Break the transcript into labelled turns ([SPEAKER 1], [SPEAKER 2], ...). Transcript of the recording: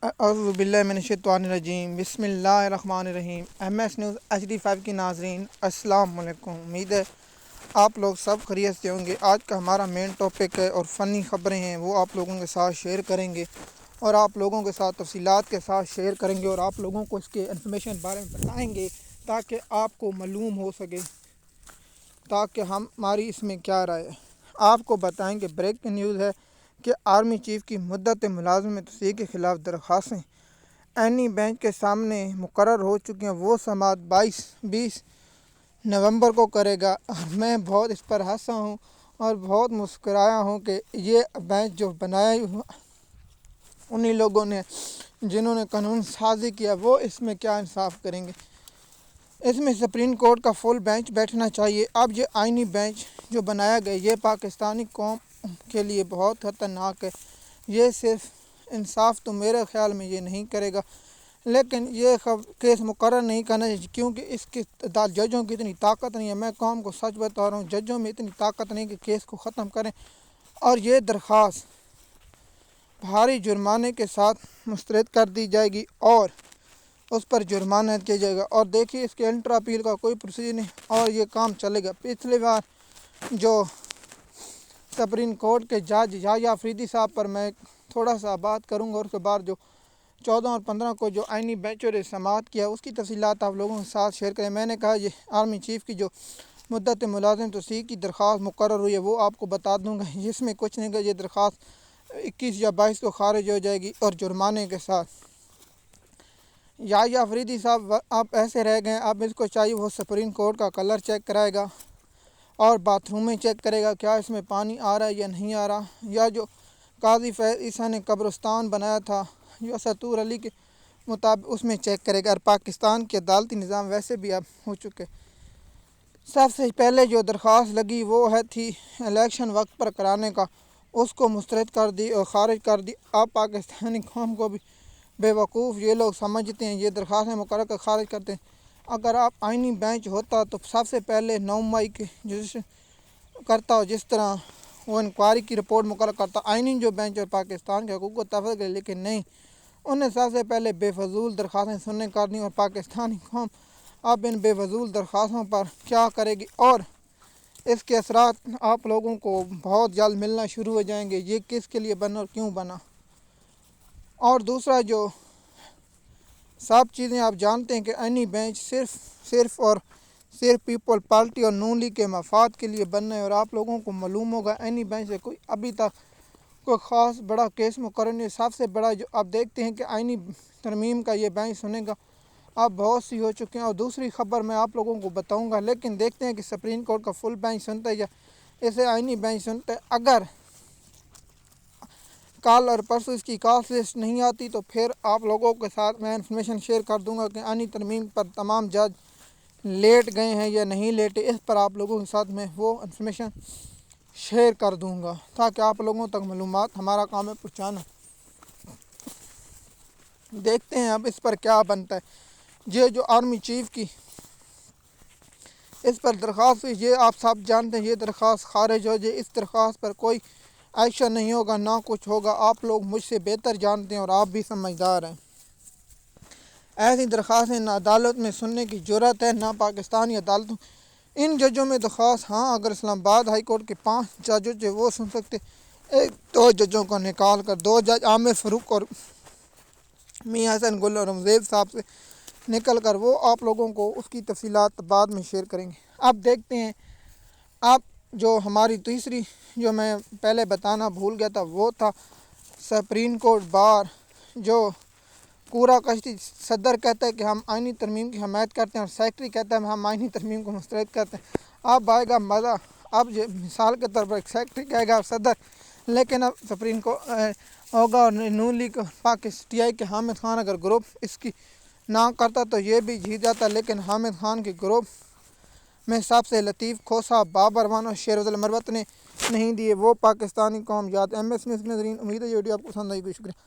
[SPEAKER 1] اعوذ باللہ من الشیطان الرجیم، بسم اللہ الرحمن الرحیم۔ ایم ایس نیوز HD5 کی ناظرین السلام علیکم۔ امید ہے آپ لوگ سب خیریت سے ہوں گے۔ آج کا ہمارا مین ٹاپک ہے اور فنی خبریں ہیں، وہ آپ لوگوں کے ساتھ شیئر کریں گے اور آپ لوگوں کے ساتھ تفصیلات کے ساتھ شیئر کریں گے اور آپ لوگوں کو اس کے انفارمیشن بارے میں بتائیں گے تاکہ آپ کو معلوم ہو سکے تاکہ ہماری اس میں کیا رائے ہے۔ آپ کو بتائیں گے بریکنگ نیوز ہے کہ آرمی چیف کی مدت ملازمت توسیع کے خلاف درخواستیں عینی بینچ کے سامنے مقرر ہو چکی ہیں۔ وہ سماعت 20 نومبر کو کرے گا اور میں بہت اس پر ہنسا ہوں اور بہت مسکرایا ہوں کہ یہ بینچ جو بنایا انہی لوگوں نے جنہوں نے قانون سازی کیا، وہ اس میں کیا انصاف کریں گے۔ اس میں سپریم کورٹ کا فل بینچ بیٹھنا چاہیے۔ اب یہ آئینی بینچ جو بنایا گیا یہ پاکستانی قوم کے لیے بہت خطرناک ہے۔ یہ صرف انصاف تو میرے خیال میں یہ نہیں کرے گا، لیکن یہ کیس مقرر نہیں کرنا چاہیے کیونکہ اس کی ججوں کی اتنی طاقت نہیں ہے۔ میں قوم کو سچ بتا رہا ہوں، ججوں میں اتنی طاقت نہیں کہ کیس کو ختم کریں، اور یہ درخواست بھاری جرمانے کے ساتھ مسترد کر دی جائے گی اور اس پر جرمانہ کیا جائے گا۔ اور دیکھیے اس کے انٹر اپیل کا کوئی پروسیجر نہیں اور یہ کام چلے گا۔ پچھلی بار جو سپریم کورٹ کے جج یحییٰ افریدی صاحب پر میں تھوڑا سا بات کروں گا، اور اس کے بعد جو 14 اور 15 کو جو آئینی بینچ نے سماعت کیا اس کی تفصیلات آپ لوگوں کے ساتھ شیئر کریں۔ میں نے کہا یہ آرمی چیف کی جو مدت ملازمت توسیع کی درخواست مقرر ہوئی ہے وہ آپ کو بتا دوں گا، جس میں کچھ نہیں کہ یہ درخواست 21 یا 22 کو خارج ہو جائے گی اور جرمانے کے ساتھ۔ یحییٰ افریدی صاحب آپ ایسے رہ گئے، اب اس کو چاہیے وہ سپریم کورٹ کا کلر چیک کرائے گا اور باتھ روم میں چیک کرے گا کیا اس میں پانی آ رہا ہے یا نہیں آ رہا، یا جو قاضی فیض عیسیٰ نے قبرستان بنایا تھا جو ستور علی کے مطابق اس میں چیک کرے گا۔ اور پاکستان کے عدالتی نظام ویسے بھی اب ہو چکے۔ سب سے پہلے جو درخواست لگی وہ تھی الیکشن وقت پر کرانے کا، اس کو مسترد کر دی اور خارج کر دی۔ اب پاکستانی قوم کو بھی بے وقوف یہ لوگ سمجھتے ہیں، یہ درخواستیں مقرر کر خارج کرتے ہیں۔ اگر آپ آئینی بینچ ہوتا تو سب سے پہلے 9 مئی کے کرتا ہو، جس طرح وہ انکوائری کی رپورٹ مقرر کرتا آئینی جو بینچ اور پاکستان کے حقوق کو تحفظ کرے، لیکن نہیں، انہوں نے سب سے پہلے بے فضول درخواستیں سننے کر دیں اور پاکستانی قوم اب ان بے فضول درخواستوں پر کیا کرے گی اور اس کے اثرات آپ لوگوں کو بہت جلد ملنا شروع ہو جائیں گے۔ یہ کس کے لیے بنا اور کیوں بنا۔ اور دوسرا جو سب چیزیں آپ جانتے ہیں کہ آئینی بینچ صرف پیپل پارٹی اور نون لیگ کے مفاد کے لیے بننا ہے، اور آپ لوگوں کو معلوم ہوگا آئینی بینچ سے کوئی ابھی تک کوئی خاص بڑا کیس مقرر نہیں۔ سب سے بڑا جو آپ دیکھتے ہیں کہ آئینی ترمیم کا یہ بینچ سنے گا، اب بہت سی ہو چکے ہیں۔ اور دوسری خبر میں آپ لوگوں کو بتاؤں گا، لیکن دیکھتے ہیں کہ سپریم کورٹ کا فل بینچ سنتا ہے یا اسے آئینی بینچ سنتا ہے۔ اگر کل اور پرسوں اس کی کاسٹ لسٹ نہیں آتی تو پھر آپ لوگوں کے ساتھ میں انفارمیشن شیئر کر دوں گا کہ آئینی ترمیم پر تمام جج لیٹ گئے ہیں یا نہیں لیٹے۔ اس پر آپ لوگوں کے ساتھ میں وہ انفارمیشن شیئر کر دوں گا تاکہ آپ لوگوں تک معلومات ہمارا کام ہے پہنچانا۔ دیکھتے ہیں اب اس پر کیا بنتا ہے۔ یہ جو آرمی چیف کی اس پر درخواست، یہ آپ سب جانتے ہیں یہ درخواست خارج ہو جائے، اس درخواست پر کوئی ایکشن نہیں ہوگا، نہ کچھ ہوگا۔ آپ لوگ مجھ سے بہتر جانتے ہیں اور آپ بھی سمجھدار ہیں۔ ایسی درخواستیں نہ عدالت میں سننے کی جرات ہے، نہ پاکستانی عدالتوں۔ ان ججوں میں درخواست، ہاں اگر اسلام آباد ہائی کورٹ کے 5 ججوں سے وہ سن سکتے، 2 ججوں کو نکال کر 2 جج عامر فاروق اور میاں حسن گل اور رمزیب صاحب سے نکل کر وہ آپ لوگوں کو اس کی تفصیلات بعد میں شیئر کریں گے۔ اب دیکھتے ہیں، اب جو ہماری تیسری جو میں پہلے بتانا بھول گیا تھا وہ تھا سپریم کورٹ بار جو پورا کشتی صدر کہتا ہے کہ ہم آئینی ترمیم کی حمایت کرتے ہیں اور سیکرٹری کہتا ہے ہم آئینی ترمیم کو مسترد کرتے ہیں۔ اب آئے گا مزہ۔ اب یہ مثال کے طور پر ایک سیکرٹری کہے گا صدر، لیکن اب سپریم کو ہوگا اور نون لیگ TI کے حامد خان اگر گروپ اس کی نہ کرتا تو یہ بھی جیت جاتا، لیکن حامد خان کے گروپ میں سب سے لطیف کھوسہ بابر ون اور شیر المروت نے نہیں دیے، وہ پاکستانی قوم یاد۔ MS نیوز کے ناظرین، امید ہے یہ ویڈیو آپ کو پسند آئی، شکریہ۔